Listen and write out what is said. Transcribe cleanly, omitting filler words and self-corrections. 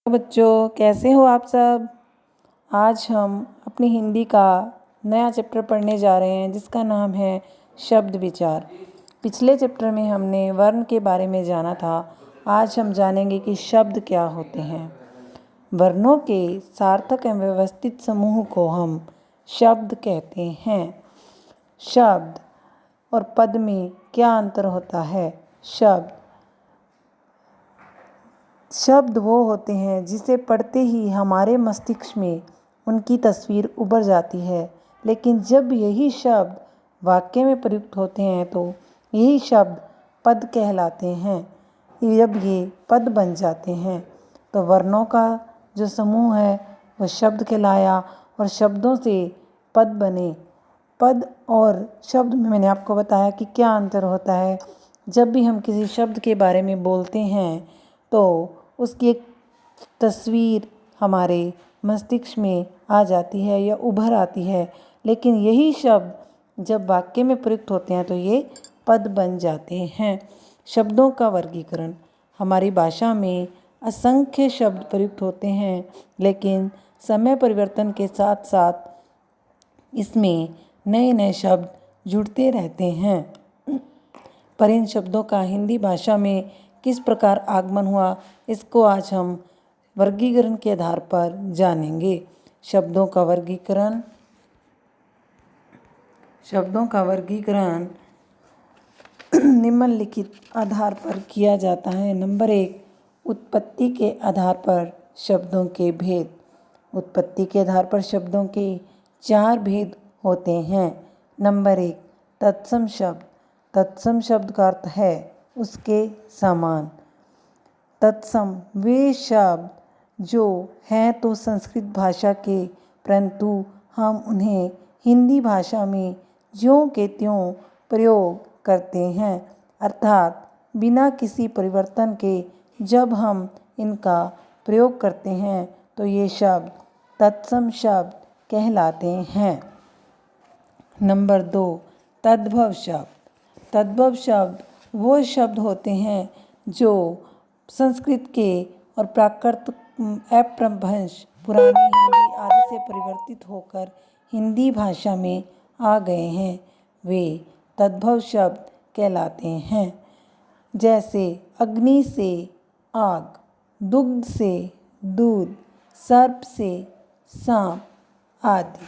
बच्चों, कैसे हो आप सब। आज हम अपनी हिंदी का नया चैप्टर पढ़ने जा रहे हैं जिसका नाम है शब्द विचार। पिछले चैप्टर में हमने वर्ण के बारे में जाना था। आज हम जानेंगे कि शब्द क्या होते हैं। वर्णों के सार्थक एवं व्यवस्थित समूह को हम शब्द कहते हैं। शब्द और पद में क्या अंतर होता है। शब्द वो होते हैं जिसे पढ़ते ही हमारे मस्तिष्क में उनकी तस्वीर उभर जाती है, लेकिन जब यही शब्द वाक्य में प्रयुक्त होते हैं तो यही शब्द पद कहलाते हैं। जब ये पद बन जाते हैं तो वर्णों का जो समूह है वह शब्द कहलाया और शब्दों से पद बने। पद और शब्द में मैंने आपको बताया कि क्या अंतर होता है। जब भी हम किसी शब्द के बारे में बोलते हैं तो उसकी एक तस्वीर हमारे मस्तिष्क में आ जाती है या उभर आती है, लेकिन यही शब्द जब वाक्य में प्रयुक्त होते हैं तो ये पद बन जाते हैं। शब्दों का वर्गीकरण। हमारी भाषा में असंख्य शब्द प्रयुक्त होते हैं, लेकिन समय परिवर्तन के साथ साथ इसमें नए नए शब्द जुड़ते रहते हैं। पर इन शब्दों का हिंदी भाषा में किस प्रकार आगमन हुआ, इसको आज हम वर्गीकरण के आधार पर जानेंगे। शब्दों का वर्गीकरण निम्नलिखित आधार पर किया जाता है। नंबर 1, उत्पत्ति के आधार पर शब्दों के भेद। उत्पत्ति के आधार पर शब्दों के 4 भेद होते हैं। नंबर 1, तत्सम शब्द। तत्सम शब्द का अर्थ है उसके समान। तत्सम वे शब्द जो हैं तो संस्कृत भाषा के, परंतु हम उन्हें हिंदी भाषा में ज्यों के त्यों प्रयोग करते हैं, अर्थात बिना किसी परिवर्तन के जब हम इनका प्रयोग करते हैं तो ये शब्द तत्सम शब्द कहलाते हैं। नंबर 2, तद्भव शब्द। तद्भव शब्द वो शब्द होते हैं जो संस्कृत के और प्राकृत अपभ्रंश पुरानी हिंदी आदि से परिवर्तित होकर हिंदी भाषा में आ गए हैं, वे तद्भव शब्द कहलाते हैं। जैसे अग्नि से आग, दुग्ध से दूध, सर्प से सांप आदि।